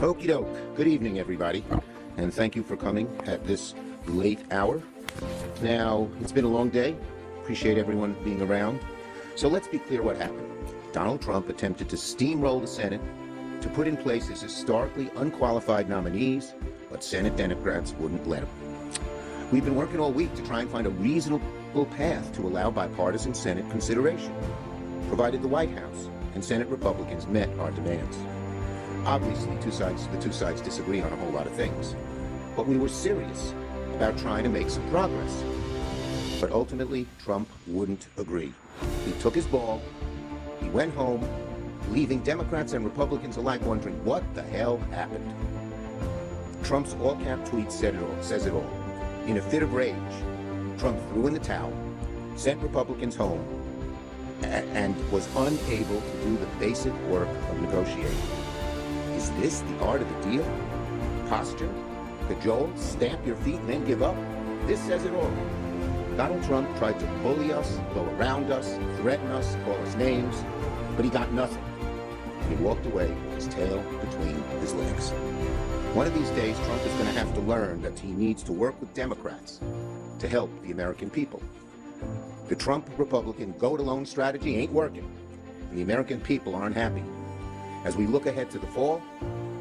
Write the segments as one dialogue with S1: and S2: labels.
S1: Okie doke. Good evening, everybody, and thank you for coming at this late hour. Now, it's been a long day. Appreciate everyone being around. So let's be clear what happened. Donald Trump attempted to steamroll the Senate to put in place his historically unqualified nominees, but Senate Democrats wouldn't let him. We've been working all week to try and find a reasonable path to allow bipartisan Senate consideration, provided the White House and Senate Republicans met our demands. Obviously, the two sides disagree on a whole lot of things, but we were serious about trying to make some progress. But ultimately, Trump wouldn't agree. He took his ball, he went home, leaving Democrats and Republicans alike wondering what the hell happened. Trump's all-cap tweet says it all. In a fit of rage, Trump threw in the towel, sent Republicans home, and was unable to do the basic work of negotiating. Is this the art of the deal? Posture? Cajole? Stamp your feet and then give up? This says it all. Donald Trump tried to bully us, go around us, threaten us, call us names, but he got nothing. He walked away with his tail between his legs. One of these days, Trump is going to have to learn that he needs to work with Democrats to help the American people. The Trump Republican go-it-alone strategy ain't working, and the American people aren't happy. As we look ahead to the fall,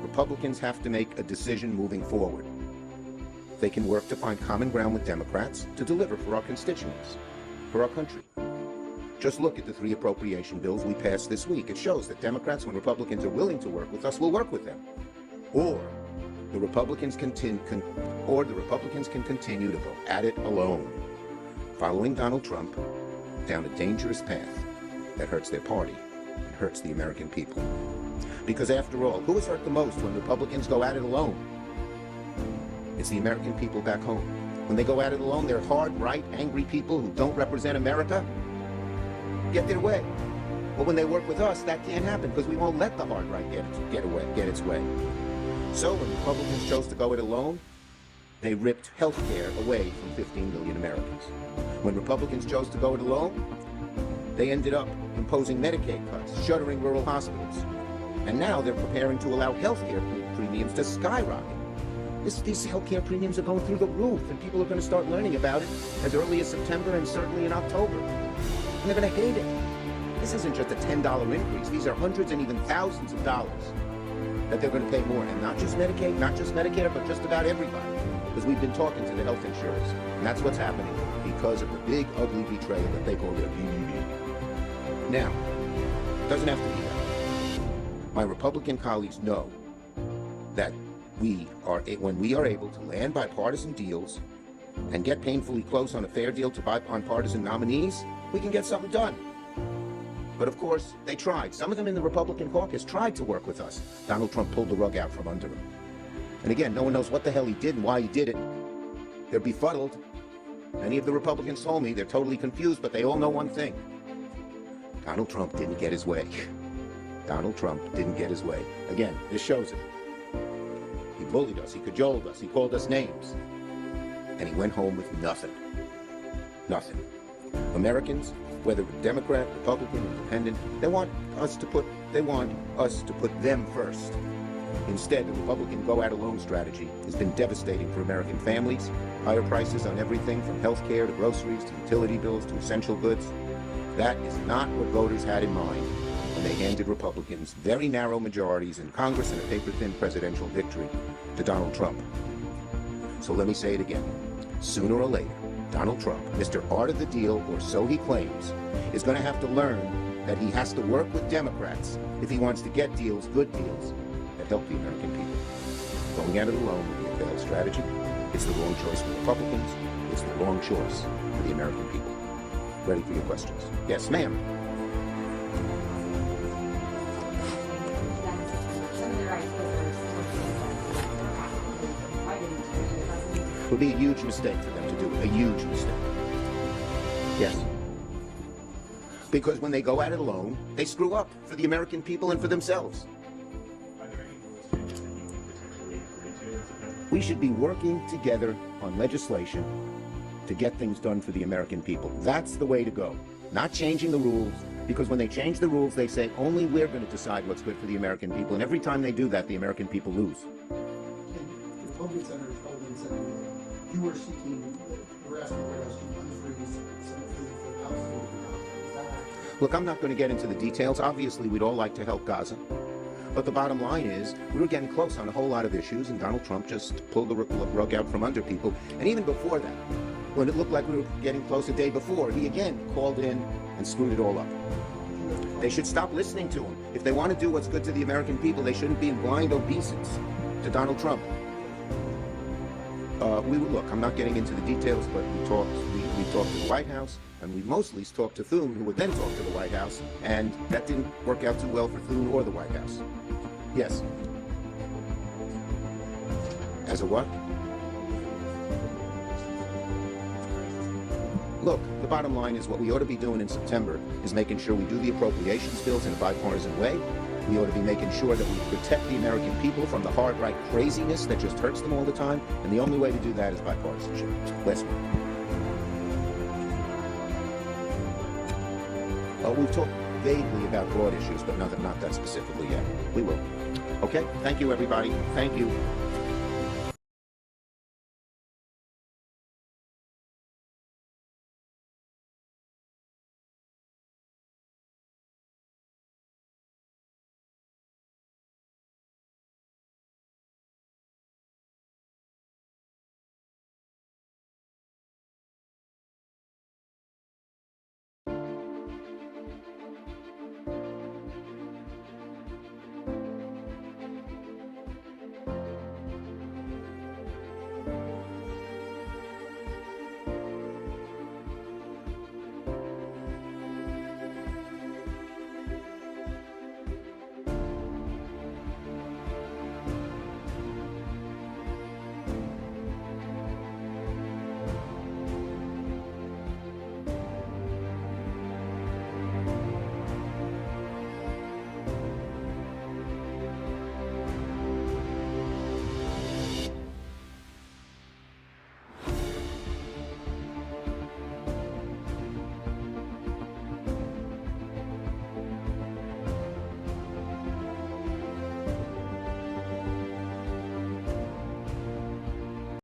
S1: Republicans have to make a decision moving forward. They can work to find common ground with Democrats to deliver for our constituents, for our country. Just look at the 3 appropriation bills we passed this week. It shows that Democrats, when Republicans are willing to work with us, will work with them. Or the Republicans can continue to go at it alone, following Donald Trump down a dangerous path that hurts their party and hurts the American people. Because after all, who is hurt the most when Republicans go at it alone? It's the American people back home. When they go at it alone, they're hard, right, angry people who don't represent America get their way. But when they work with us, that can't happen because we won't let the hard right get its way. So when Republicans chose to go it alone, they ripped health care away from 15 million Americans. When Republicans chose to go it alone, they ended up imposing Medicaid cuts, shuttering rural hospitals. And now they're preparing to allow health care premiums to skyrocket. These health care premiums are going through the roof, and people are going to start learning about it as early as September and certainly in October. And they're going to hate it. This isn't just a $10 increase. These are hundreds and even thousands of dollars that they're going to pay more. And not just Medicaid, not just Medicare, but just about everybody. Because we've been talking to the health insurers. And that's what's happening because of the big, ugly betrayal that they call their BBB. Now, it doesn't have to be that. My Republican colleagues know that when we are able to land bipartisan deals and get painfully close on a fair deal to bipartisan nominees, we can get something done. But of course, they tried. Some of them in the Republican caucus tried to work with us. Donald Trump pulled the rug out from under him. And again, no one knows what the hell he did and why he did it. They're befuddled. Many of the Republicans told me they're totally confused, but they all know one thing. Donald Trump didn't get his way. Donald Trump didn't get his way. Again, this shows it. He bullied us, he cajoled us, he called us names. And he went home with nothing. Nothing. Americans, whether Democrat, Republican, Independent, they want us to put them first. Instead, the Republican go-at-alone strategy has been devastating for American families. Higher prices on everything from health care to groceries to utility bills to essential goods. That is not what voters had in mind when they handed Republicans very narrow majorities in Congress and a paper-thin presidential victory to Donald Trump. So let me say it again. Sooner or later, Donald Trump, Mr. Art of the Deal, or so he claims, is going to have to learn that he has to work with Democrats if he wants to get deals, good deals, that help the American people. Going at it alone would be a failed strategy. It's the wrong choice for Republicans. It's the wrong choice for the American people. Ready for your questions? Yes, ma'am. It would be a huge mistake for them to do it. A huge mistake. Yes. Because when they go at it alone, they screw up for the American people and for themselves. We should be working together on legislation to get things done for the American people. That's the way to go. Not changing the rules, Because when they change the rules, they say only we're going to decide what's good for the American people. And every time they do that, the American people lose.
S2: The Republican senators told him that you were seeking, you were asking the White House to unfreeze Senate food for the Palestinians. Is that accurate?
S1: Look, I'm not going to get into the details. Obviously, we'd all like to help Gaza. But the bottom line is, we were getting close on a whole lot of issues, and Donald Trump just pulled the rug out from under people. And even before that, when it looked like we were getting close a day before, he again called in and screwed it all up. They should stop listening to him. If they want to do what's good to the American people, they shouldn't be in blind obeisance to Donald Trump. Look, I'm not getting into the details, but we talked to the White House, and we mostly talked to Thune, who would then talk to the White House, and that didn't work out too well for Thune or the White House. Yes. As a what? Look, the bottom line is what we ought to be doing in September is making sure we do the appropriations bills in a bipartisan way. We ought to be making sure that we protect the American people from the hard right craziness that just hurts them all the time. And the only way to do that is bipartisanship. Listen. We've talked vaguely about broad issues, but not that specifically yet. We will. Okay? Thank you, everybody. Thank you.